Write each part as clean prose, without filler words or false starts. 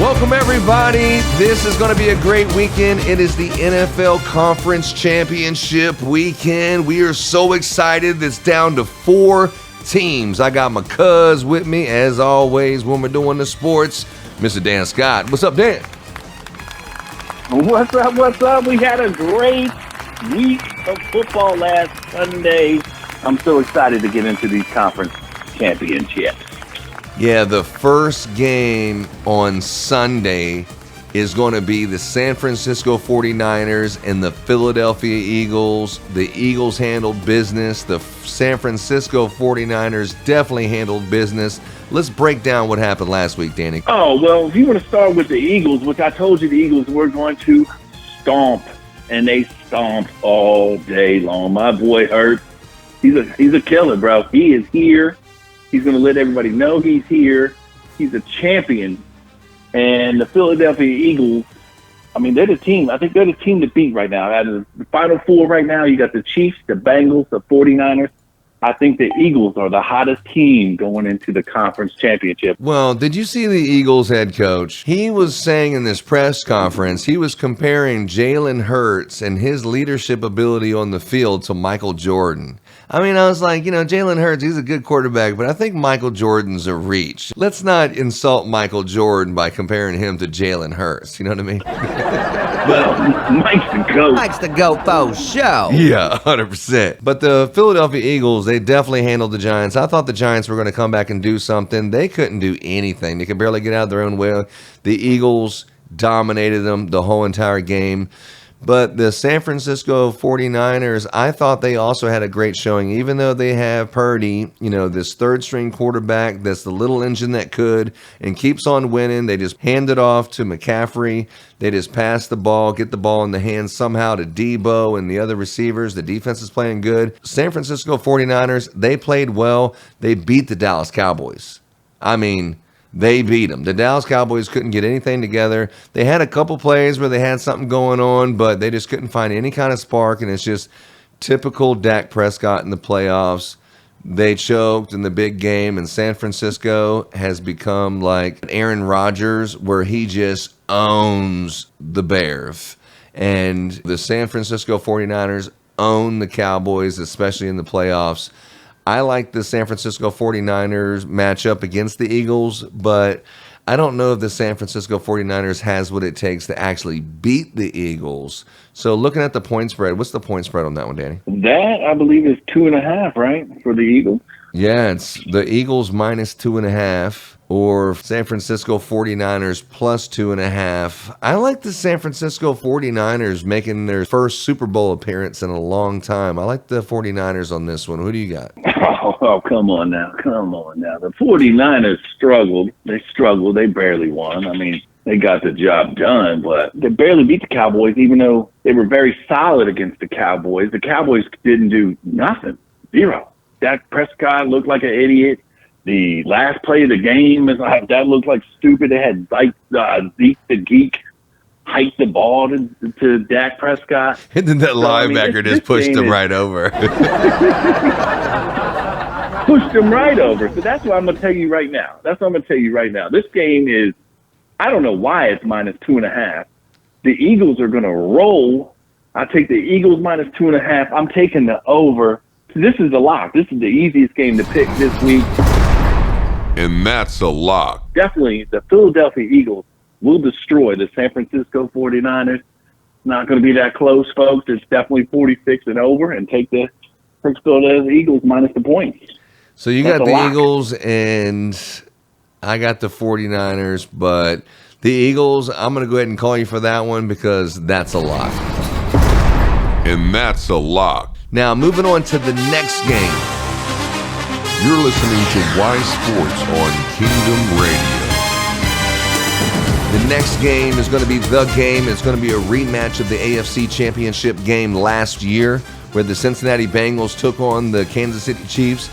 Welcome, everybody. This is going to be a great weekend. It is the NFL Conference Championship weekend. We are so excited. It's down to 4 teams. I got my cuz with me, as always, when we're doing the sports, Mr. Dan Scott. What's up, Dan? What's up, what's up? We had a great week of football last Sunday. I'm so excited to get into these conference championships. Yeah, the first game on Sunday is going to be the San Francisco 49ers and the Philadelphia Eagles. The Eagles handled business. The San Francisco 49ers definitely handled business. Let's break down what happened last week, Danny. Oh, well, if you want to start with the Eagles, which I told you the Eagles were going to stomp, and they stomped all day long. My boy Hurts, he's a killer, bro. He is here. He's going to let everybody know he's here. He's a champion. And the Philadelphia Eagles, I mean, they're the team. I think they're the team to beat right now. Out of the Final Four right now, you got the Chiefs, the Bengals, the 49ers. I think the Eagles are the hottest team going into the conference championship. Well, did you see the Eagles head coach? He was saying in this press conference, he was comparing Jalen Hurts and his leadership ability on the field to Michael Jordan. I mean, I was like, Jalen Hurts, he's a good quarterback, but I think Michael Jordan's a reach. Let's not insult Michael Jordan by comparing him to Jalen Hurts. You know what I mean? Well, Mike's the GOAT. Mike's the GOAT for show. Yeah, 100%. But the Philadelphia Eagles, they definitely handled the Giants. I thought the Giants were going to come back and do something. They couldn't do anything. They could barely get out of their own way. The Eagles dominated them the whole entire game. But the San Francisco 49ers, I thought they also had a great showing. Even though they have Purdy, this third-string quarterback that's the little engine that could and keeps on winning. They just hand it off to McCaffrey. They just pass the ball, get the ball in the hands somehow to Debo and the other receivers. The defense is playing good. San Francisco 49ers, they played well. They beat the Dallas Cowboys. I mean, they beat them. The Dallas Cowboys couldn't get anything together. They had a couple plays where they had something going on, but they just couldn't find any kind of spark, and it's just typical Dak Prescott in the playoffs. They choked in the big game, and San Francisco has become like Aaron Rodgers, where he just owns the Bears. And the San Francisco 49ers own the Cowboys, especially in the playoffs. I like the San Francisco 49ers matchup against the Eagles, but I don't know if the San Francisco 49ers has what it takes to actually beat the Eagles. So looking at the point spread, what's the point spread on that one, Danny? That, I believe, is 2.5, right, for the Eagles? Yeah, it's the Eagles minus 2.5 or San Francisco 49ers plus 2.5. I like the San Francisco 49ers making their first Super Bowl appearance in a long time. I like the 49ers on this one. Who do you got? Oh, come on now. The 49ers struggled. They barely won. I mean, they got the job done, but they barely beat the Cowboys, even though they were very solid against the Cowboys. The Cowboys didn't do nothing. Zero. Dak Prescott looked like an idiot. The last play of the game, that looked like stupid. They had Zeke the Geek hike the ball to Dak Prescott. And then that linebacker just pushed him right over. Pushed him right over. So that's what I'm going to tell you right now. This game is, I don't know why it's minus 2.5. The Eagles are going to roll. I take the Eagles minus 2.5. I'm taking the over. So this is a lock. This is the easiest game to pick this week. And that's a lock. Definitely, the Philadelphia Eagles will destroy the San Francisco 49ers. It's not going to be that close, folks. It's definitely 46 and over, and take the Philadelphia Eagles minus the points. So you got the Eagles, and I got the 49ers, but the Eagles, I'm going to go ahead and call you for that one because that's a lock. And that's a lock. Now, moving on to the next game. You're listening to Y Sports on Kingdom Radio. The next game is going to be the game. It's going to be a rematch of the AFC Championship game last year where the Cincinnati Bengals took on the Kansas City Chiefs.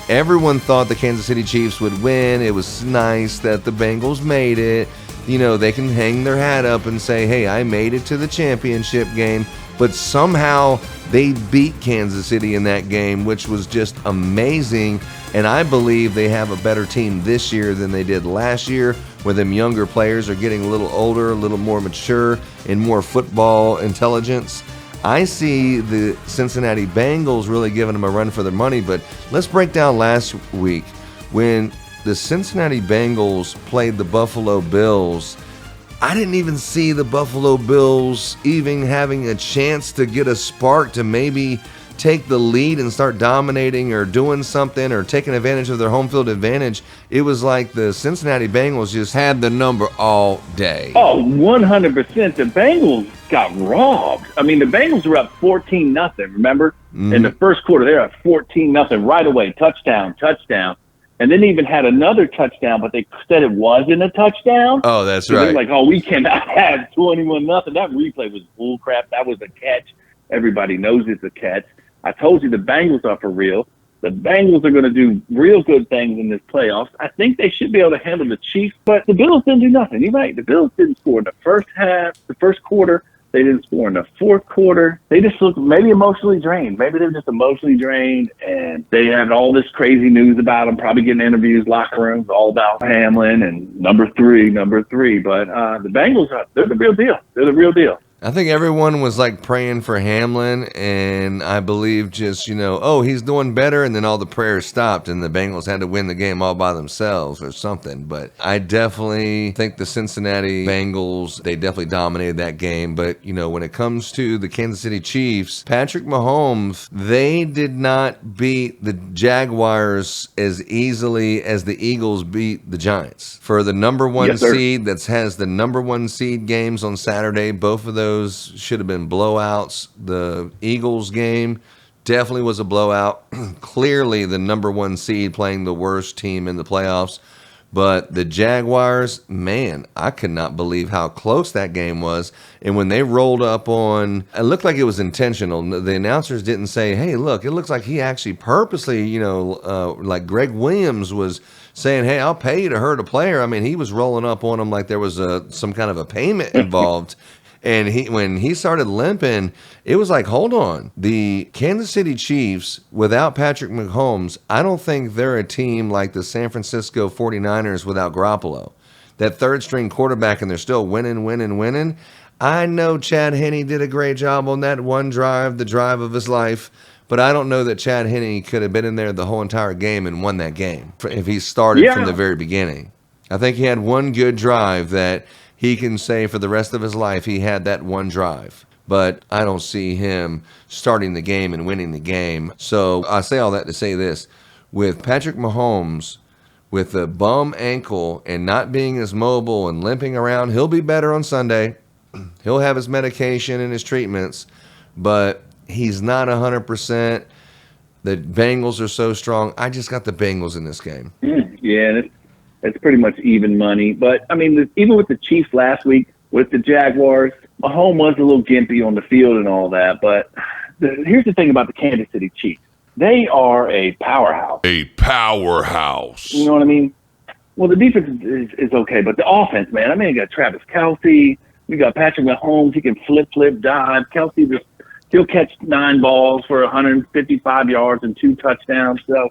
Everyone thought the Kansas City Chiefs would win. It was nice that the Bengals made it. They can hang their hat up and say, hey, I made it to the championship game. But somehow they beat Kansas City in that game, which was just amazing. And I believe they have a better team this year than they did last year. where them younger players are getting a little older, a little more mature, and more football intelligence. I see the Cincinnati Bengals really giving them a run for their money, but let's break down last week when the Cincinnati Bengals played the Buffalo Bills. I didn't even see the Buffalo Bills even having a chance to get a spark to maybe take the lead and start dominating or doing something or taking advantage of their home field advantage. It was like the Cincinnati Bengals just had the number all day. Oh, 100%. The Bengals got robbed. I mean, the Bengals were up 14-0, remember? In the first quarter, they were up 14-0 right away. Touchdown. And then even had another touchdown, but they said it wasn't a touchdown. Oh, that's So right. they're like, oh, we cannot have 21-0. That replay was bull crap. That was a catch. Everybody knows it's a catch. I told you the Bengals are for real. The Bengals are going to do real good things in this playoffs. I think they should be able to handle the Chiefs, but the Bills didn't do nothing. You're right. The Bills didn't score in the first quarter. They didn't score in the fourth quarter. They just looked maybe emotionally drained. Maybe they were just emotionally drained, and they had all this crazy news about them, probably getting interviews, locker rooms, all about Hamlin and number three. But the Bengals, they're the real deal. They're the real deal. I think everyone was like praying for Hamlin, and I believe just, oh, he's doing better, and then all the prayers stopped, and the Bengals had to win the game all by themselves or something. But I definitely think the Cincinnati Bengals, they definitely dominated that game. But, when it comes to the Kansas City Chiefs, Patrick Mahomes, they did not beat the Jaguars as easily as the Eagles beat the Giants. For the number one seed that has the number one seed games on Saturday, both of those should have been blowouts. The Eagles game definitely was a blowout. Clearly the number one seed playing the worst team in the playoffs. But the Jaguars, man, I could not believe how close that game was. And when they rolled up on, it looked like it was intentional. The announcers didn't say, hey, look, it looks like he actually purposely, like Greg Williams was saying, hey, I'll pay you to hurt a player. I mean, he was rolling up on him like there was some kind of a payment involved. And when he started limping, it was like, hold on. The Kansas City Chiefs, without Patrick Mahomes, I don't think they're a team like the San Francisco 49ers without Garoppolo. That third-string quarterback, and they're still winning. I know Chad Henne did a great job on that one drive, the drive of his life, but I don't know that Chad Henne could have been in there the whole entire game and won that game if he started from the very beginning. I think he had one good drive that he can say for the rest of his life he had that one drive. But I don't see him starting the game and winning the game. So I say all that to say this. With Patrick Mahomes, with a bum ankle and not being as mobile and limping around, he'll be better on Sunday. He'll have his medication and his treatments. But he's not 100%. The Bengals are so strong. I just got the Bengals in this game. Yeah, it's pretty much even money. But, I mean, even with the Chiefs last week, with the Jaguars, Mahomes was a little gimpy on the field and all that. But here's the thing about the Kansas City Chiefs. They are a powerhouse. A powerhouse. You know what I mean? Well, the defense is okay, but the offense, man, I mean, you got Travis Kelce. We got Patrick Mahomes. He can flip, dive. Kelce, he'll catch 9 balls for 155 yards and 2 touchdowns. So,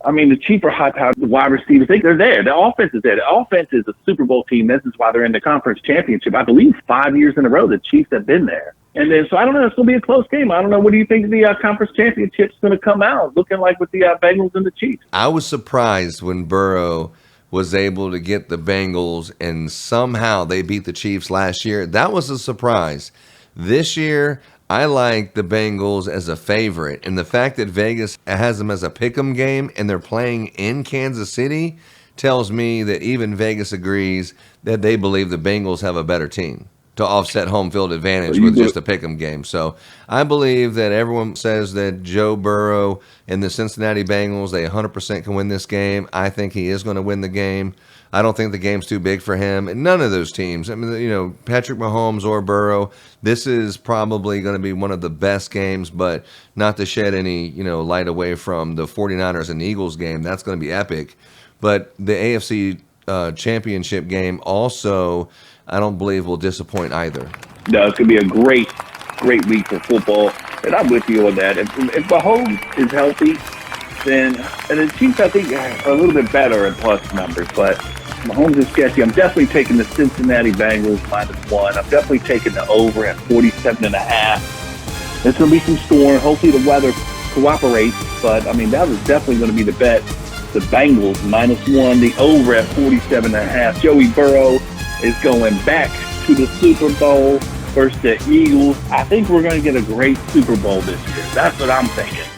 I mean, the Chiefs are high-powered wide receivers. They're there. The offense is there. The offense is a Super Bowl team. This is why they're in the conference championship. I believe 5 years in a row the Chiefs have been there. And then, so I don't know. It's going to be a close game. I don't know. What do you think the conference championship's going to come out looking like with the Bengals and the Chiefs? I was surprised when Burrow was able to get the Bengals and somehow they beat the Chiefs last year. That was a surprise. This year, I like the Bengals as a favorite, and the fact that Vegas has them as a pick'em game and they're playing in Kansas City tells me that even Vegas agrees that they believe the Bengals have a better team to offset home field advantage with just a pick'em game. So I believe that everyone says that Joe Burrow and the Cincinnati Bengals, they 100% can win this game. I think he is going to win the game. I don't think the game's too big for him. And none of those teams, I mean, Patrick Mahomes or Burrow, this is probably going to be one of the best games, but not to shed any, light away from the 49ers and Eagles game. That's going to be epic. But the AFC championship game also, I don't believe will disappoint either. No, it's going to be a great week for football. And I'm with you on that. If Mahomes is healthy, then, and the Chiefs, I think, are a little bit better in plus numbers, but Mahomes is sketchy. I'm definitely taking the Cincinnati Bengals -1. I'm definitely taking the over at 47.5. There's going to be some storm. Hopefully the weather cooperates, but I mean, that was definitely going to be the bet. The Bengals -1, the over at 47.5. Joey Burrow is going back to the Super Bowl versus the Eagles. I think we're going to get a great Super Bowl this year. That's what I'm thinking.